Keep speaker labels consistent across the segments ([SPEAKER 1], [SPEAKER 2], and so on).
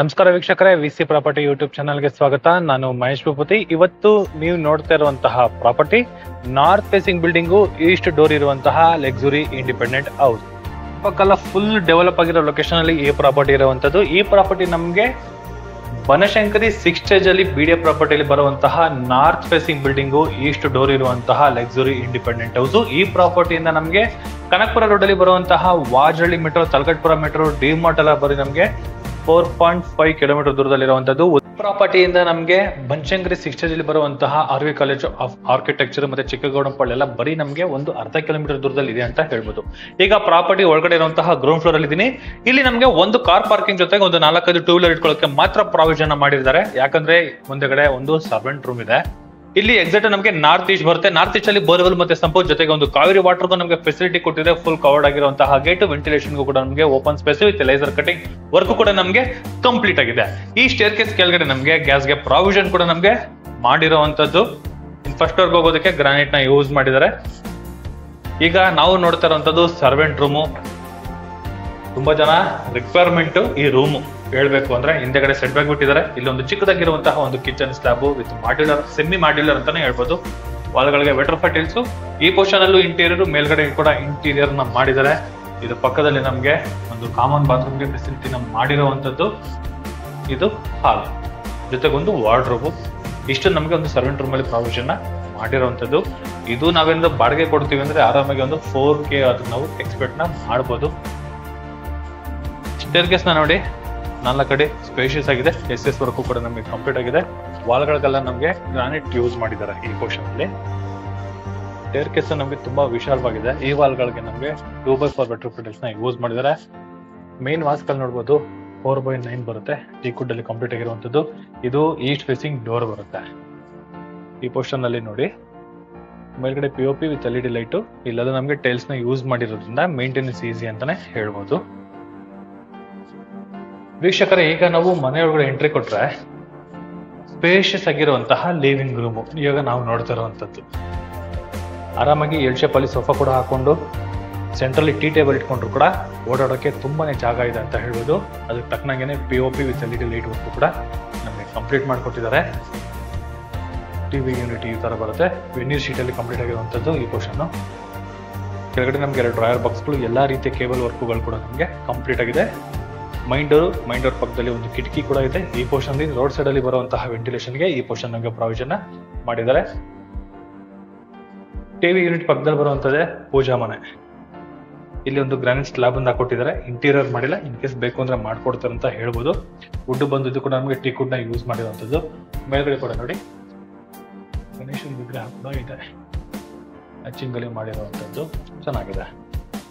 [SPEAKER 1] ನಮಸ್ಕಾರ ವೀಕ್ಷಕರೇ, VC property YouTube ಚಾನಲ್ಗೆ ಸ್ವಾಗತ. ನಾನು ಮಹೇಶ್ ಭೂಪತಿ. ಇವತ್ತು ನೀವು ನೋಡ್ತಾ ಇರುವಂತಹ property north facing building, east door ಇರುವಂತಹ ಲಕ್ಸುರಿ ಇಂಡಿಪೆಂಡೆಂಟ್ ಹೌಸ್. ಪಕ್ಕಲ್ಲ ಫುಲ್ ಡೆವಲಪ್ ಆಗಿರೋ ಲೊಕೇಶನ್ ಅಲ್ಲಿ ಈ ಪ್ರಾಪರ್ಟಿ ಇರುವಂತದ್ದು. ಈ ಪ್ರಾಪರ್ಟಿ ನಮಗೆ ಬನಶಂಕರಿ 6 ಸ್ಟೇಜ್ ಅಲ್ಲಿ ಬಿಡಿಎ ಪ್ರಾಪರ್ಟಿಯಲ್ಲಿ ಬರುವಂತಹ north facing building, east door ಇರುವಂತಹ ಲಕ್ಸುರಿ ಇಂಡಿಪೆಂಡೆಂಟ್ ಹೌಸ್. ಈ ಪ್ರಾಪರ್ಟಿಯಿಂದ ನಮಗೆ ಕನಕಪುರ ರೋಡ್ ಅಲ್ಲಿ ಬರುವಂತಹ Vajahalli metro, Talaghattapura metro, DMart ಎಲ್ಲ ಬರೀ ನಮಗೆ 4.5 ಕಿಲೋಮೀಟರ್ ದೂರದಲ್ಲಿರುವಂತದ್ದು. ಪ್ರಾಪರ್ಟಿಯಿಂದ ನಮಗೆ ಬನಶಂಕರಿ 6 ಸ್ಟೇಜ್ ಅಲ್ಲಿ ಬರುವಂತಹ RV ಕಾಲೇಜ್ ಆಫ್ ಆರ್ಕಿಟೆಕ್ಚರ್ ಮತ್ತೆ ಚಿಕ್ಕಗೌಡಂಪಳ್ಳಿ ಎಲ್ಲ ಬರೀ ನಮಗೆ ಒಂದು ಅರ್ಧ ಕಿಲೋಮೀಟರ್ ದೂರದಲ್ಲಿ ಇದೆ ಅಂತ ಹೇಳ್ಬೋದು. ಈಗ ಪ್ರಾಪರ್ಟಿ ಒಳಗಡೆ ಇರುವಂತಹ ಗ್ರೌಂಡ್ ಫ್ಲೋರ್ ಅಲ್ಲಿ ಇದೀನಿ. ಇಲ್ಲಿ ನಮಗೆ ಒಂದು ಕಾರ್ ಪಾರ್ಕಿಂಗ್ ಜೊತೆಗೆ ಒಂದು 4-5 ಟೂ ವೀಲರ್ ಇಟ್ಕೊಳ್ಳೋಕೆ ಮಾತ್ರ ಪ್ರಾವಿಷನ್ ಮಾಡಿದ್ದಾರೆ. ಯಾಕಂದ್ರೆ ಮುಂದೆಗಡೆ ಒಂದು ಸರ್ವೆಂಟ್ ರೂಮ್ ಇದೆ. ಇಲ್ಲಿ ಎಕ್ಸಾಕ್ಟ್ ನಮಗೆ ನಾರ್ತ್ ಈಸ್ಟ್ ಬರುತ್ತೆ. ನಾರ್ತ್ ಈಸ್ಟ್ ಅಲ್ಲಿ ಬೋರ್ವೆಲ್ ಮತ್ತೆ ಸಂಪೋಸ್ ಜೊತೆಗೆ ಒಂದು ಕಾವೇರಿ ವಾಟರ್ ನಮಗೆ ಫೆಸಿಲಿಟಿ ಕೊಟ್ಟಿದೆ. ಫುಲ್ ಕವರ್ಡ್ ಆಗಿರುವಂತಹ ಗೇಟ್, ವೆಂಟಿಲೇಷನ್ ಕೂಡ ನಮಗೆ open space with laser cutting work ಕೂಡ ನಮಗೆ ಕಂಪ್ಲೀಟ್ ಆಗಿದೆ. ಈ ಸ್ಟೇರ್ ಕೇಸ್ ಕೆಳಗಡೆ ನಮಗೆ ಗ್ಯಾಸ್ಗೆ ಪ್ರಾವಿಷನ್ ಕೂಡ ನಮಗೆ ಮಾಡಿರುವಂತದ್ದು. ಫಸ್ಟ್ ಫ್ಲೋರ್ಗೆ ಹೋಗೋದಕ್ಕೆ ಗ್ರಾನೈಟ್ ನ ಯೂಸ್ ಮಾಡಿದ್ದಾರೆ. ಈಗ ನಾವು ನೋಡ್ತಾ ಇರುವಂತದ್ದು ಸರ್ವೆಂಟ್ ರೂಮು. ತುಂಬಾ ಜನ ರಿಕ್ವೈರ್ಮೆಂಟ್ ಈ ರೂಮು ಹೇಳ್ಬೇಕು ಅಂದ್ರೆ ಹಿಂದೆಗಡೆ ಸೆಟ್ ಬ್ಯಾಕ್ ಬಿಟ್ಟಿದ್ದಾರೆ. ಇಲ್ಲಿ ಒಂದು ಚಿಕ್ಕದಾಗಿರುವಂತಹ ಒಂದು kitchen slab with modular, semi modular ಅಂತಾನೆ ಹೇಳ್ಬೋದು. ವಾಲ್ಗಳಿಗೆ ವೆಟರ್ ಫೈಟಿಲ್ಸ್. ಈ ಪೋರ್ಷನ್ ಅಲ್ಲೂ ಇಂಟೀರಿಯರ್, ಮೇಲ್ಗಡೆ ಕೂಡ ಇಂಟೀರಿಯರ್ ನ ಮಾಡಿದ್ದಾರೆ. ಇದು ಪಕ್ಕದಲ್ಲಿ ನಮ್ಗೆ ಒಂದು ಕಾಮನ್ ಬಾತ್ರೂಮ್ಗೆ ಫೆಸಿಲಿಟಿ ಮಾಡಿರುವಂತದ್ದು. ಇದು ಹಾಲ್ ಜೊತೆಗೆ ಒಂದು ವಾರ್ಡ್ರೋಬ್. ಇಷ್ಟು ನಮಗೆ ಒಂದು ಸರ್ವೆಂಟ್ ರೂಮ್ ಅಲ್ಲಿ ಪ್ರಾವಿಷನ್ ಮಾಡಿರುವಂತದ್ದು. ಇದು ನಾವೇನಾದ್ರು ಬಾಡಿಗೆ ಕೊಡ್ತೀವಿ ಅಂದ್ರೆ ಆರಾಮಾಗಿ ಒಂದು 4K ಅದನ್ನ ನಾವು ಎಕ್ಸ್ಪೆಕ್ಟ್ ಮಾಡ್ಬೋದು. ಸ್ಟೇರ್ ಕೇಸ್ ನ ನೋಡಿ, 4 ಕಡೆ ಸ್ಪೇಷಿಯಸ್ ಆಗಿದೆ. SS ವರ್ಕ್ ಕೂಡ ನಮಗೆ ಕಂಪ್ಲೀಟ್ ಆಗಿದೆ. ವಾಲ್ಗಳಿಗೆಲ್ಲ ನಮಗೆ ಗ್ರಾನೈಟ್ ಯೂಸ್ ಮಾಡಿದ್ದಾರೆ. ಈ ಪೋರ್ಷನ್ ಅಲ್ಲಿ ಸ್ಟೇರ್ ಕೇಸ್ ನಮಗೆ ತುಂಬಾ ವಿಶಾಲವಾಗಿದೆ. ಈ ವಾಲ್ಗಳಿಗೆ ನಮಗೆ 2x4 ವೆಟರ್ ಫೈಟಿಲ್ಸ್ ನ ಯೂಸ್ ಮಾಡಿದ್ದಾರೆ. ಮೇನ್ ವಾಸ್ಕಲ್ ನೋಡ್ಬೋದು 4x9 ಬರುತ್ತೆ. ಟೀಕ್ವುಡ್ ಅಲ್ಲಿ ಕಂಪ್ಲೀಟ್ ಆಗಿರುವಂತದ್ದು. ಇದು ಈಸ್ಟ್ ಫೇಸಿಂಗ್ ಡೋರ್ ಬರುತ್ತೆ. ಈ ಪೋರ್ಷನ್ ಅಲ್ಲಿ ನೋಡಿ, ಮೇಲ್ಗಡೆ POP ವಿತ್ LED ಲೈಟ್. ಇಲ್ಲೆಲ್ಲ ನಮಗೆ ಟೈಲ್ಸ್ ನ ಯೂಸ್ ಮಾಡಿರೋದ್ರಿಂದ ಮೇಂಟೆನೆನ್ಸ್ ಈಸಿ ಅಂತಾನೆ ಹೇಳ್ಬೋದು. ವೀಕ್ಷಕರೇ, ಈಗ ನಾವು ಮನೆಯೊಳಗಡೆ ಎಂಟ್ರಿ ಕೊಟ್ರೆ ಸ್ಪೇಷಿಯಸ್ ಆಗಿರುವಂತಹ ಲಿವಿಂಗ್ ರೂಮ್ ಇವಾಗ ನಾವು ನೋಡ್ತಾ ಇರುವಂತದ್ದು. ಆರಾಮಾಗಿ ಎಲ್ ಶೇಪ್ ಅಲ್ಲಿ ಸೋಫಾ ಕೂಡ ಹಾಕೊಂಡು ಸೆಂಟ್ರಲ್ಲಿ ಟೀ ಟೇಬಲ್ ಇಟ್ಕೊಂಡ್ರು ಕೂಡ ಓಡಾಡೋಕೆ ತುಂಬಾನೇ ಜಾಗ ಇದೆ ಅಂತ ಹೇಳ್ಬೋದು. ಅದಕ್ಕೆ ತಕ್ಕನಾಗೇನೆ POP with LED light work ಕೂಡ ನಮಗೆ ಕಂಪ್ಲೀಟ್ ಮಾಡಿಕೊಟ್ಟಿದ್ದಾರೆ. TV ಯೂನಿಟ್ ಈ ತರ ಬರುತ್ತೆ. ವೆನ್ಯೂರ್ ಶೀಟ್ ಅಲ್ಲಿ ಕಂಪ್ಲೀಟ್ ಆಗಿರುವಂತದ್ದು ಈ ಪೋರ್ಷನ್. ಕೆಳಗಡೆ ನಮ್ಗೆ 2 ಡ್ರಾಯರ್ ಬಾಕ್ಸ್ಗಳು, ಎಲ್ಲಾ ರೀತಿಯ ಕೇಬಲ್ ವರ್ಕ್ಗಳು ಕೂಡ ನಮಗೆ ಕಂಪ್ಲೀಟ್ ಆಗಿದೆ. ಮೈನ್ ಡೋರ್ ಪಕ್ಕದಲ್ಲಿ ಒಂದು ಕಿಟಕಿ ಕೂಡ ಇದೆ. ಈ ಪೋರ್ಷನ್ ರೋಡ್ ಸೈಡ್ ಅಲ್ಲಿ ಬರುವಂತಹ ವೆಂಟಿಲೇಷನ್ಗೆ ಈ ಪೋರ್ಷನ್ ನಮಗೆ ಪ್ರಾವಿಷನ್ ಮಾಡಿದ್ದಾರೆ. TV ಯೂನಿಟ್ ಪಕ್ಕದಲ್ಲಿ ಬರುವಂತದ್ದೇ ಪೂಜಾ ಮನೆ. ಇಲ್ಲಿ ಒಂದು ಗ್ರಾನೈಟ್ ಸ್ಲಾಬ್ ಅನ್ನ ಕೊಟ್ಟಿದ್ದಾರೆ. ಇಂಟೀರಿಯರ್ ಮಾಡಿಲ್ಲ, ಇನ್ ಕೇಸ್ ಬೇಕು ಅಂದ್ರೆ ಮಾಡ್ಕೊಡ್ತಾರೆ ಅಂತ ಹೇಳ್ಬೋದು. ವುಡ್ ಬಂದಿದ್ದು ಕೂಡ ನಮಗೆ ಟೀಕ್ವುಡ್ ನ ಯೂಸ್ ಮಾಡಿರುವಂತದ್ದು. ಮೇಲ್ಗಡೆ ಕೂಡ ನೋಡಿ ಗಣೇಶನ ವಿಗ್ರಹ ಕೂಡ ಇದೆ. ಅಚ್ಚಿಂಗಲಿ ಮಾಡಿರುವಂತದ್ದು ಚೆನ್ನಾಗಿದೆ.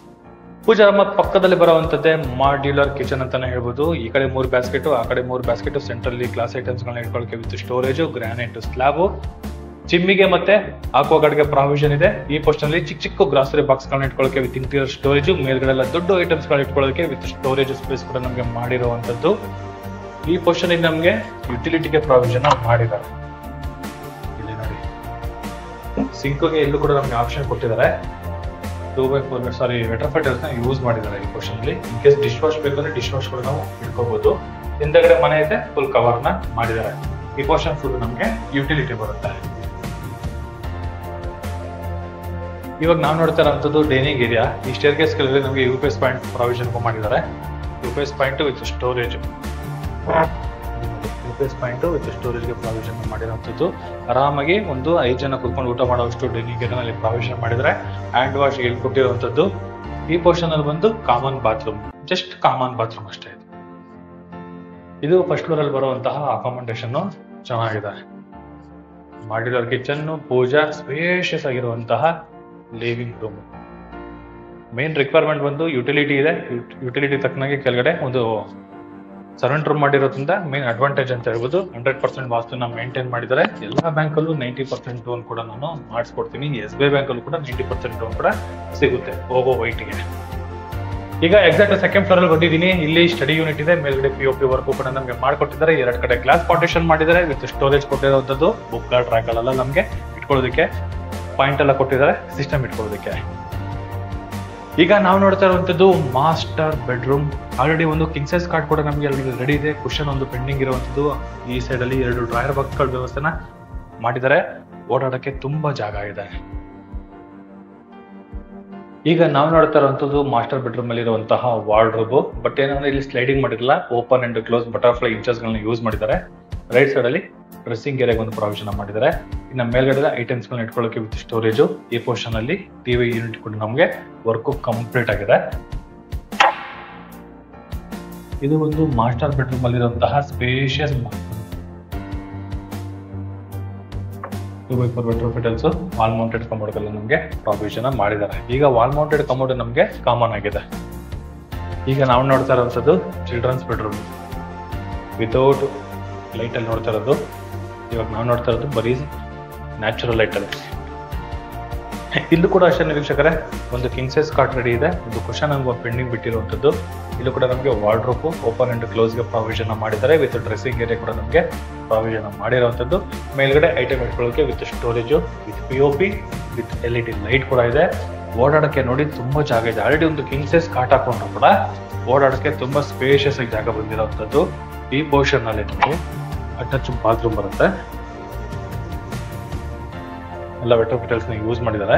[SPEAKER 1] ಪೂಜಾ ಪಕ್ಕದಲ್ಲಿ ಬರುವಂತದ್ದೇ ಮಾಡ್ಯುಲರ್ ಕಿಚನ್ ಅಂತಾನೆ ಹೇಳ್ಬೋದು. ಈ ಕಡೆ 3 ಬ್ಯಾಸ್ಕೆಟ್, ಆ ಕಡೆ 3 ಬ್ಯಾಸ್ಕೆಟ್. ಸೆಂಟ್ರಲ್ಲಿ ಗ್ಲಾಸ್ ಐಟಮ್ಸ್ ಗಳನ್ನ ಇಟ್ಕೊಳ್ಳೋಕೆ ವಿತ್ ಸ್ಟೋರೇಜ್, ಗ್ರಾನೈಟ್ ಸ್ಲಾಬ್. ಚಿಮ್ಮಿಗೆ ಮತ್ತೆ ಆಕ್ವಾಗಾರ್ಡ್ಗೆ ಪ್ರಾವಿಷನ್ ಇದೆ. ಈ ಪೋರ್ಷನ್ ಅಲ್ಲಿ ಚಿಕ್ಕ ಗ್ರಾಸರಿ ಬಾಕ್ಸ್ ಗಳನ್ನ ಇಟ್ಕೊಳ್ಳೋಕೆ ವಿತ್ ಇಂಟೀರಿಯರ್ ಸ್ಟೋರೇಜ್. ಮೇಲ್ಗಡೆ ಎಲ್ಲ ದೊಡ್ಡ ಐಟಮ್ಸ್ ಗಳನ್ನ ಇಟ್ಕೊಳ್ಳೋಕೆ ವಿತ್ ಸ್ಟೋರೇಜ್ ಸ್ಪೇಸ್ ಕೂಡ ನಮಗೆ ಮಾಡಿರುವಂತದ್ದು. ಈ ಪೋರ್ಷನ್ ಅಲ್ಲಿ ನಮಗೆ ಯುಟಿಲಿಟಿಗೆ ಪ್ರಾವಿಷನ್ ಮಾಡಿದ್ದಾರೆ. ಇಲ್ಲಿ ನೋಡಿ, ಸಿಂಕ್ಗೆ ಎಲ್ಲೂ ಕೂಡ ನಮಗೆ ಆಪ್ಷನ್ ಕೊಟ್ಟಿದ್ದಾರೆ. 2x4 ವೆಟರ್ ಫೈಟರ್ಸ್ ನ ಯೂಸ್ ಮಾಡಿದ್ದಾರೆ ಈ ಪೋರ್ಷನ್ ಅಲ್ಲಿ. ಇನ್ ಕೇಸ್ ಡಿಶ್ ವಾಶ್ ಬೇಕಂದ್ರೆ ಡಿಶ್ ವಾಶ್ ಕೂಡ ನಾವು ಇಟ್ಕೋಬಹುದು. ಹಿಂದಗಡೆ ಮನೆ ಇದೆ, ಫುಲ್ ಕವರ್ ನ ಮಾಡಿದ್ದಾರೆ. ಈ ಪೋರ್ಷನ್ ಫುಲ್ ನಮಗೆ ಯುಟಿಲಿಟಿ ಬರುತ್ತೆ. ಇವಾಗ ನಾವು ನೋಡ್ತಾ ಇರೋಂಥದ್ದು ಡೈನಿಂಗ್ ಏರಿಯಾ. ಈ ಸ್ಟೇರ್ ಕೇಸ್ ಗಳಲ್ಲಿ ನಮಗೆ UPS ಪಾಯಿಂಟ್ ಪ್ರಾವಿಷನ್ ಮಾಡಿದ್ದಾರೆ. UPS point with storage, UPS point with ಸ್ಟೋರೇಜ್ಗೆ ಪ್ರಾವಿಷನ್ ಮಾಡಿರುವಂತದ್ದು. ಆರಾಮಾಗಿ ಒಂದು 5 ಜನ ಕುತ್ಕೊಂಡು ಊಟ ಮಾಡುವಷ್ಟು ಡೈನಿಂಗ್ ಏರಿಯಾನಲ್ಲಿ ಪ್ರಾವಿಷನ್ ಮಾಡಿದ್ರೆ. ಹ್ಯಾಂಡ್ ವಾಶ್ ಹೇಳ್ಕೊಟ್ಟಿರುವಂತದ್ದು. ಈ ಪೋರ್ಷನ್ ಅಲ್ಲಿ ಬಂದು common bathroom, just common bathroom ಅಷ್ಟೇ. ಇದು ಫಸ್ಟ್ ಫ್ಲೋರ್ ಅಲ್ಲಿ ಬರುವಂತಹ ಅಕಾಮಡೇಷನ್ ಚೆನ್ನಾಗಿದೆ. ಮಾಡ್ಯುಲರ್ ಕಿಚನ್, ಪೂಜಾ, ಸ್ಪೇಷಿಯಸ್ ಆಗಿರುವಂತಹ ಲಿವಿಂಗ್ ರೂಮ್. ಮೇನ್ ರಿಕ್ವೈರ್ಮೆಂಟ್ ಬಂದು ಯುಟಿಲಿಟಿ ಇದೆ. ಯುಟಿಲಿಟಿ ತಕ್ಕನಾಗಿ ಕೆಳಗಡೆ ಒಂದು ಸರ್ವೆಂಟ್ ರೂಮ್ ಮಾಡಿರೋದ್ರಿಂದ ಮೇನ್ ಅಡ್ವಾಂಟೇಜ್ ಅಂತ ಹೇಳ್ಬೋದು. 100% ವಾಸ್ತುನ ಮೇಂಟೈನ್ ಮಾಡಿದ್ದಾರೆ. ಎಲ್ಲಾ ಬ್ಯಾಂಕ್ ಅಲ್ಲೂ 90% ಲೋನ್ ಕೂಡ ನಾನು ಮಾಡಿಸ್ಕೊಡ್ತೀನಿ. SBI ಬ್ಯಾಂಕ್ ಅಲ್ಲೂ ಕೂಡ 90% ಲೋನ್ ಕೂಡ ಸಿಗುತ್ತೆ ಹೋಗೋ ವೈಟ್ಗೆ. ಈಗ ಎಕ್ಸಾಕ್ಟ್ ಸೆಕೆಂಡ್ ಫ್ಲೋರ್ ಅಲ್ಲಿ ಬಂದಿದ್ದೀನಿ. ಇಲ್ಲಿ ಸ್ಟಡಿ ಯೂನಿಟ್ ಇದೆ. ಮೇಲ್ಗಡೆ POP ವರ್ಕ್ ಕೂಡ ನಮಗೆ ಮಾಡ್ಕೊಟ್ಟಿದ್ದಾರೆ. 2 ಕಡೆ ಗ್ಲಾಸ್ ಪಾರ್ಟಿಷನ್ ಮಾಡಿದ್ದಾರೆ ವಿತ್ ಸ್ಟೋರೇಜ್ ಕೊಟ್ಟಿರುವಂತದ್ದು. ಬುಕ್ ಟ್ರ್ಯಾಕ್ ಗಳೆಲ್ಲ ನಮಗೆ ಇಟ್ಕೊಳ್ಳೋದಕ್ಕೆ ಪಾಯಿಂಟ್ ಎಲ್ಲ ಕೊಟ್ಟಿದ್ದಾರೆ, ಸಿಸ್ಟಮ್ ಇಟ್ಕೊಳ್ಳೋದಕ್ಕೆ. ಈಗ ನಾವು ನೋಡ್ತಾ ಇರುವಂತದ್ದು ಮಾಸ್ಟರ್ ಬೆಡ್ರೂಮ್. ಆಲ್ರೆಡಿ ಒಂದು ಕಿಂಗ್ ಸೈಜ್ ಕಾಟ್ ಕೂಡ ನಮಗೆ ರೆಡಿ ಇದೆ. ಕುಶನ್ ಒಂದು ಪೆಂಡಿಂಗ್ ಇರುವಂತದ್ದು. ಈ ಸೈಡ್ ಅಲ್ಲಿ 2 ಡ್ರಾಯರ್ ಬಾಕ್ಸ್ಗಳ ವ್ಯವಸ್ಥೆನ ಮಾಡಿದ್ದಾರೆ. ಓಡಾಡಕ್ಕೆ ತುಂಬಾ ಜಾಗ ಇದೆ. ಈಗ ನಾವು ನೋಡ್ತಾ ಇರುವಂತದ್ದು ಮಾಸ್ಟರ್ ಬೆಡ್ರೂಮ್ ಅಲ್ಲಿ ಇರುವಂತಹ ವಾರ್ಡ್ರೋಬ್. ಬಟ್ ಏನಂದ್ರೆ ಇಲ್ಲಿ ಸ್ಲೈಡಿಂಗ್ ಮಾಡಿರಲ್ಲ, open and close butterfly inches ಗಳನ್ನ ಯೂಸ್ ಮಾಡಿದ್ದಾರೆ. ರೈಟ್ ಸೈಡ್ ಅಲ್ಲಿ ಡ್ರೆಸ್ಸಿಂಗ್ ಏರಿಯಾಗೆ ಒಂದು ಪ್ರಾವಿಷನ್ ಮಾಡಿದ್ದಾರೆ. ಇನ್ನು ಮೇಲ್ಗಡೆ ಐಟಮ್ಸ್ ಗಳನ್ನ ಇಟ್ಕೊಳ್ಳೋಕೆ ವಿತ್ ಸ್ಟೋರೇಜ್. ಈ ಪೋರ್ಷನ್ ಅಲ್ಲಿ ಟಿವಿ ಯೂನಿಟ್ ಕೂಡ ನಮಗೆ ವರ್ಕ್ ಕಂಪ್ಲೀಟ್ ಆಗಿದೆ. ಇದು ಒಂದು ಮಾಸ್ಟರ್ ಬೆಡ್ರೂಮ್ ಅಲ್ಲಿ ಇರುವಂತಹ spacious 2x4 bedroom fittings. Wall mounted commode ಗಳು ನಮಗೆ ಪ್ರಾವಿಷನ್ ಮಾಡಿದ್ದಾರೆ. ಈಗ ವಾಲ್ ಮೌಂಟೆಡ್ ಕಮೋಡ್ ನಮಗೆ ಕಾಮನ್ ಆಗಿದೆ. ಈಗ ನಾವು ನೋಡ್ತಾ ಇರುವಂತದ್ದು ಚಿಲ್ಡ್ರನ್ಸ್ ಬೆಡ್ರೂಮ್ ವಿತೌಟ್ ಲೈಟ್ ಅಲ್ಲಿ ನೋಡ್ತಾ ಇರೋದು. ಇವಾಗ ನಾವು ನೋಡ್ತಾ ಇರೋದು ಬರೀ ನ್ಯಾಚುರಲ್ ಲೈಟ್ ಅಲ್ಲಿ. ಇಲ್ಲೂ ಕೂಡ ಅಷ್ಟೇ ವೀಕ್ಷಕರೇ, ಒಂದು ಕಿಂಗ್ ಸೈಜ್ ಕಾಟ್ ರೆಡಿ ಇದೆ. ಒಂದು ಕುಶನ್ ಅಂಗೋ ಪೆಂಡಿಂಗ್ ಬಿಟ್ಟಿರುವಂತದ್ದು. ಇಲ್ಲೂ ಕೂಡ ನಮಗೆ ವಾರ್ಡ್ರೋಬ್ ಓಪನ್ ಅಂಡ್ ಕ್ಲೋಸ್ ಗೆ ಪ್ರಾವಿಷನ್ ಮಾಡಿದ್ದಾರೆ. ವಿತ್ ಡ್ರೆಸ್ಸಿಂಗ್ ಏರಿಯಾ ಕೂಡ ನಮಗೆ ಪ್ರಾವಿಷನ್ ಮಾಡಿರುವಂತದ್ದು. ಮೇಲ್ಗಡೆ ಐಟಮ್ ಇಟ್ಕೊಳ್ಳೋಕೆ with storage, with POP, with LED light ಕೂಡ ಇದೆ. ಓಡಾಡಕ್ಕೆ ನೋಡಿ ತುಂಬಾ ಜಾಗ ಇದೆ. ಆಲ್ರೆಡಿ ಒಂದು ಕಿಂಗ್ ಸೈಜ್ ಕಾಟ್ ಹಾಕೊಂಡ್ರು ಕೂಡ ಓಡಾಡಕ್ಕೆ ತುಂಬಾ ಸ್ಪೇಷಿಯಸ್ ಆಗಿ ಜಾಗ ಬಂದಿರುವಂತದ್ದು. ಈ ಪೋರ್ಷನ್ ಅಲ್ಲಿ ನಿಮಗೆ ಅಟ್ಯಾಚ್ ಬಾತ್ರೂಮ್ ಬರುತ್ತೆ. ಎಲ್ಲ ವೆಟರ್ಫಿಟಲ್ಸ್ ಯೂಸ್ ಮಾಡಿದ್ದಾರೆ.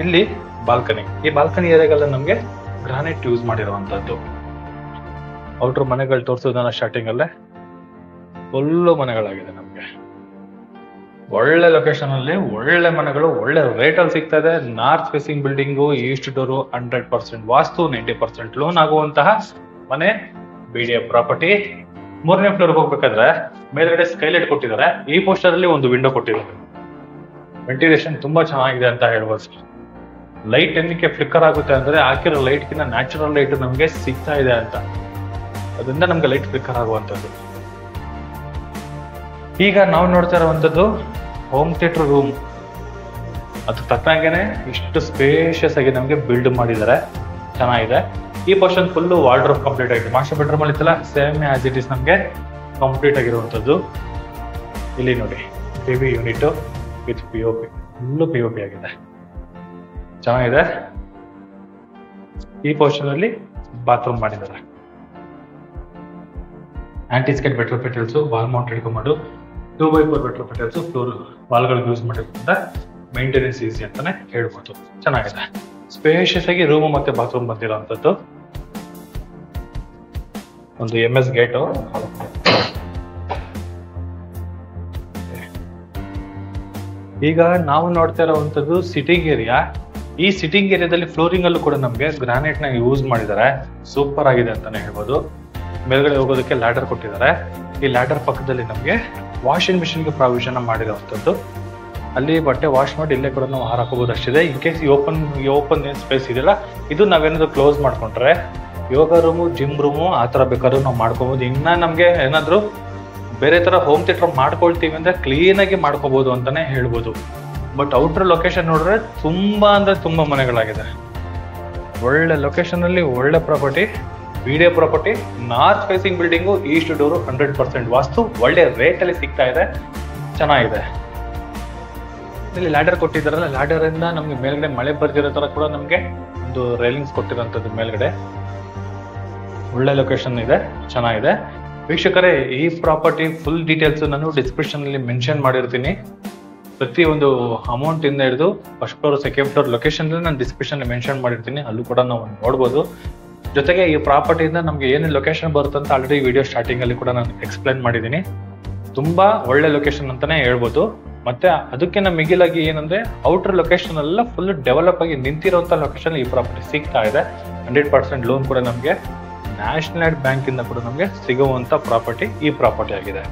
[SPEAKER 1] ಇಲ್ಲಿ ಬಾಲ್ಕನಿ. ಈ ಬಾಲ್ಕನಿ ಏರಿಯಾಗೆಲ್ಲ ನಮಗೆ ಗ್ರಾನೈಟ್ ಯೂಸ್ ಮಾಡಿರುವಂತದ್ದು. ಔಟ್ರ್ ಮನೆಗಳು ತೋರಿಸೋದನ್ನ ಸ್ಟಾರ್ಟಿಂಗ್ ಅಲ್ಲೇ ಫುಲ್ಲು ಮನೆಗಳಾಗಿದೆ ನಮಗೆ. ಒಳ್ಳೆ ಲೊಕೇಶನ್ ಅಲ್ಲಿ ಒಳ್ಳೆ ಮನೆಗಳು ಒಳ್ಳೆ ರೇಟ್ ಅಲ್ಲಿ ಸಿಗ್ತಾ ಇದೆ. North facing building, East door, 100% ವಾಸ್ತು, 90% ಲೋನ್ ಆಗುವಂತಹ ಮನೆ. BDF property. 3ನೇ ಫ್ಲೋರ್ಗೆ ಹೋಗ್ಬೇಕಾದ್ರೆ ಮೇಲ್ಗಡೆ ಸ್ಕೈಲೈಟ್ ಕೊಟ್ಟಿದ್ದಾರೆ. ಈ ಪೋಸ್ಟರ್ ಅಲ್ಲಿ ಒಂದು ವಿಂಡೋ ಕೊಟ್ಟಿದ್ದಾರೆ. ವೆಂಟಿಲೇಷನ್ ತುಂಬಾ ಚೆನ್ನಾಗಿದೆ ಅಂತ ಹೇಳ್ಬೋದು. ಲೈಟ್ ಏನಕ್ಕೆ ಫ್ಲಿಕ್ಕರ್ ಆಗುತ್ತೆ ಅಂದ್ರೆ ಹಾಕಿರೋ ಲೈಟ್ ಗಿನ್ನ ನ್ಯಾಚುರಲ್ ಲೈಟ್ ನಮಗೆ ಸಿಗ್ತಾ ಇದೆ ಅಂತ, ಅದರಿಂದ ನಮ್ಗೆ ಲೈಟ್ ಫ್ಲಿಕ್ಕರ್ ಆಗುವಂತದ್ದು. ಈಗ ನಾವು ನೋಡ್ತಾ ಇರುವಂತದ್ದು ಹೋಮ್ ಥಿಯೇಟರ್ ರೂಮ್. ಅದು ತಕ್ಕಂಗೆನೆ ಇಷ್ಟು ಸ್ಪೇಷಿಯಸ್ ಆಗಿ ನಮಗೆ ಬಿಲ್ಡ್ ಮಾಡಿದ್ದಾರೆ. ಚೆನ್ನಾಗಿದೆ. ಈ ಪೋರ್ಷನ್ ಫುಲ್ಲು ವಾರ್ಡ್ರೋಬ್ ಕಂಪ್ಲೀಟ್ ಆಗಿದೆ. ಮಾಸ್ಟರ್ ಬೆಡ್ರೂಮ್ ಅಲ್ಲಿ ಇತ್ತಲ್ಲ, ಸೇಮ್ ಆಸ್ ಇಟ್ ಇಸ್ ನಮಗೆ ಕಂಪ್ಲೀಟ್ ಆಗಿರುವಂತದ್ದು. ಇಲ್ಲಿ ನೋಡಿ TV unit with POP, full POP ಆಗಿದೆ. ಚೆನ್ನಾಗಿದೆ. ಈ ಪೋರ್ಷನ್ ಅಲ್ಲಿ ಬಾತ್ರೂಮ್ ಮಾಡಿದ್ದಾರೆ. Antiskid bedroom fittings, wall mounted commode, 2x4 bedroom fittings. Floor ವಾಲ್ಗಳು ಯೂಸ್ ಮಾಡಿರೋದ್ರಿಂದ ಮೇಂಟೆನೆನ್ಸ್ ಈಸಿ ಅಂತಾನೆ ಹೇಳ್ಬೋದು. ಚೆನ್ನಾಗಿದೆ. ಸ್ಪೇಷಿಯಸ್ ಆಗಿ ರೂಮ್ ಮತ್ತೆ ಬಾತ್ರೂಮ್ ಬಂದಿರೋಂಥದ್ದು. ಒಂದು MS ಗೇಟು. ಈಗ ನಾವು ನೋಡ್ತಾ ಇರುವಂತದ್ದು ಸಿಟಿಂಗ್ ಏರಿಯಾ. ಈ ಸಿಟಿಂಗ್ ಏರಿಯಾದಲ್ಲಿ ಫ್ಲೋರಿಂಗ್ ಅಲ್ಲೂ ಕೂಡ ನಮಗೆ ಗ್ರಾನೈಟ್ ನ ಯೂಸ್ ಮಾಡಿದ್ದಾರೆ. ಸೂಪರ್ ಆಗಿದೆ ಅಂತಾನೆ ಹೇಳ್ಬೋದು. ಮೇಲ್ಗಡೆ ಹೋಗೋದಕ್ಕೆ ಲ್ಯಾಡರ್ ಕೊಟ್ಟಿದ್ದಾರೆ. ಈ ಲ್ಯಾಡರ್ ಪಕ್ಕದಲ್ಲಿ ನಮಗೆ ವಾಷಿಂಗ್ ಮಿಷಿನ್ಗೆ ಪ್ರಾವಿಷನ್ ಮಾಡಿರುವಂತದ್ದು. ಅಲ್ಲಿ ಬಟ್ಟೆ ವಾಶ್ ಮಾಡಿ ಇಲ್ಲೇ ಕೂಡ ನಾವು ಹಾರಾಕೋಬಹುದು ಅಷ್ಟಿದೆ. ಇನ್ ಕೇಸ್ ಈ ಓಪನ್ ಏನ್ ಸ್ಪೇಸ್ ಇದೆಯಲ್ಲ, ಇದು ನಾವೇನಾದ್ರು ಕ್ಲೋಸ್ ಮಾಡ್ಕೊಂಡ್ರೆ ಯೋಗ ರೂಮು, ಜಿಮ್ ರೂಮು ಆ ತರ ಬೇಕಾದ್ರೂ ನಾವು ಮಾಡ್ಕೋಬಹುದು. ಇನ್ನ ನಮ್ಗೆ ಏನಾದ್ರು ಬೇರೆ ತರ ಹೋಮ್ ಥಿಯೇಟರ್ ಮಾಡ್ಕೊಳ್ತೀವಿ ಅಂದ್ರೆ ಕ್ಲೀನ್ ಆಗಿ ಮಾಡ್ಕೋಬಹುದು ಅಂತಾನೆ ಹೇಳ್ಬೋದು. ಬಟ್ ಔಟರ್ ಲೊಕೇಶನ್ ನೋಡಿದ್ರೆ ತುಂಬಾ ಅಂದ್ರೆ ತುಂಬಾ ಮನೆಗಳಾಗಿದೆ. ಒಳ್ಳೆ ಲೊಕೇಶನ್ ಅಲ್ಲಿ ಒಳ್ಳೆ property. BDF property, north facing building, East door, 100% ವಾಸ್ತು, ಒಳ್ಳೆ ರೇಟ್ ಅಲ್ಲಿ ಸಿಗ್ತಾ ಇದೆ. ಚೆನ್ನಾಗಿದೆ. ಇಲ್ಲಿ ಲ್ಯಾಡರ್ ಕೊಟ್ಟಿದ್ದಾರಲ್ಲ, ಲ್ಯಾಡರ್ ಇಂದ ನಮ್ಗೆ ಮೇಲ್ಗಡೆ ಮಳೆ ಬರ್ದಿರೋ ತರ ಕೂಡ ನಮ್ಗೆ ಒಂದು ರೈಲಿಂಗ್ಸ್ ಕೊಟ್ಟಿರೋಂಥದ್ದು ಮೇಲ್ಗಡೆ. ಒಳ್ಳೆ ಲೊಕೇಶನ್ ಇದೆ. ಚೆನ್ನಾಗಿದೆ. ವೀಕ್ಷಕರೇ, ಈ ಪ್ರಾಪರ್ಟಿ ಫುಲ್ ಡೀಟೇಲ್ಸ್ ನಾನು ಡಿಸ್ಕ್ರಿಪ್ಷನ್ ಅಲ್ಲಿ ಮೆನ್ಷನ್ ಮಾಡಿರ್ತೀನಿ. ಪ್ರತಿ ಒಂದು ಅಮೌಂಟ್ ಇಂದ ಹಿಡಿದು first floor, second floor location ನಾನು ಡಿಸ್ಕ್ರಿಪ್ಷನ್ ಮೆನ್ಷನ್ ಮಾಡಿರ್ತೀನಿ. ಅಲ್ಲೂ ಕೂಡ ನಾವು ನೋಡ್ಬೋದು. ಜೊತೆಗೆ ಈ ಪ್ರಾಪರ್ಟಿಯಿಂದ ನಮ್ಗೆ ಏನು ಲೊಕೇಶನ್ ಬರುತ್ತೆ ಅಂತ ಆಲ್ರೆಡಿ ವಿಡಿಯೋ ಸ್ಟಾರ್ಟಿಂಗ್ ಅಲ್ಲಿ ಕೂಡ ನಾನು ಎಕ್ಸ್ಪ್ಲೈನ್ ಮಾಡಿದ್ದೀನಿ. ತುಂಬಾ ಒಳ್ಳೆ ಲೊಕೇಶನ್ ಅಂತಾನೆ ಹೇಳ್ಬೋದು. ಮತ್ತೆ ಅದಕ್ಕಿಂತ ಮಿಗಿಲಾಗಿ ಏನಂದ್ರೆ ಔಟರ್ ಲೊಕೇಶನ್ ಎಲ್ಲ ಫುಲ್ ಡೆವಲಪ್ ಆಗಿ ನಿಂತಿರುವಂತ ಲೊಕೇಶನ್ ಈ ಪ್ರಾಪರ್ಟಿ ಸಿಗ್ತಾ ಇದೆ. 100% ಲೋನ್ ಕೂಡ ನಮಗೆ ನ್ಯಾಷನಲ್ ಬ್ಯಾಂಕ್ ಇಂದ ಕೂಡ ನಮಗೆ ಸಿಗುವಂತ ಪ್ರಾಪರ್ಟಿ ಈ ಪ್ರಾಪರ್ಟಿ ಆಗಿದೆ.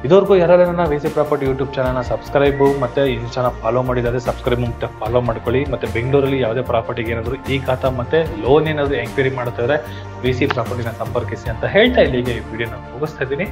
[SPEAKER 1] ಇದುವರೆಗೂ ಯಾರೆಲ್ಲ ನನ್ನ VC ಪ್ರಾಪರ್ಟಿ ಯೂಟ್ಯೂಬ್ ಚಾನಲ್ನ ಸಬ್ಸ್ಕ್ರೈಬ್ ಮತ್ತೆ ಇನ್ಸ್ಟಾನ ಫಾಲೋ ಮಾಡಿದ್ದಾರೆ, ಸಬ್ಸ್ಕ್ರೈಬ್ ಮತ್ತೆ ಫಾಲೋ ಮಾಡ್ಕೊಳ್ಳಿ. ಮತ್ತೆ ಬೆಂಗಳೂರಲ್ಲಿ ಯಾವುದೇ ಪ್ರಾಪರ್ಟಿಗೆ ಏನಾದ್ರು ಈ ಖಾತಾ ಮತ್ತೆ ಲೋನ್ ಏನಾದ್ರು ಎಂಕ್ವೈರಿ ಮಾಡ್ತಿದ್ರೆ VC ಪ್ರಾಪರ್ಟಿನ ಸಂಪರ್ಕಿಸಿ ಅಂತ ಹೇಳ್ತಾ ಇಲ್ಲಿಗೆ ಈ ವಿಡಿಯೋನ ಮುಗಿಸ್ತಾ ಇದ್ದೀನಿ.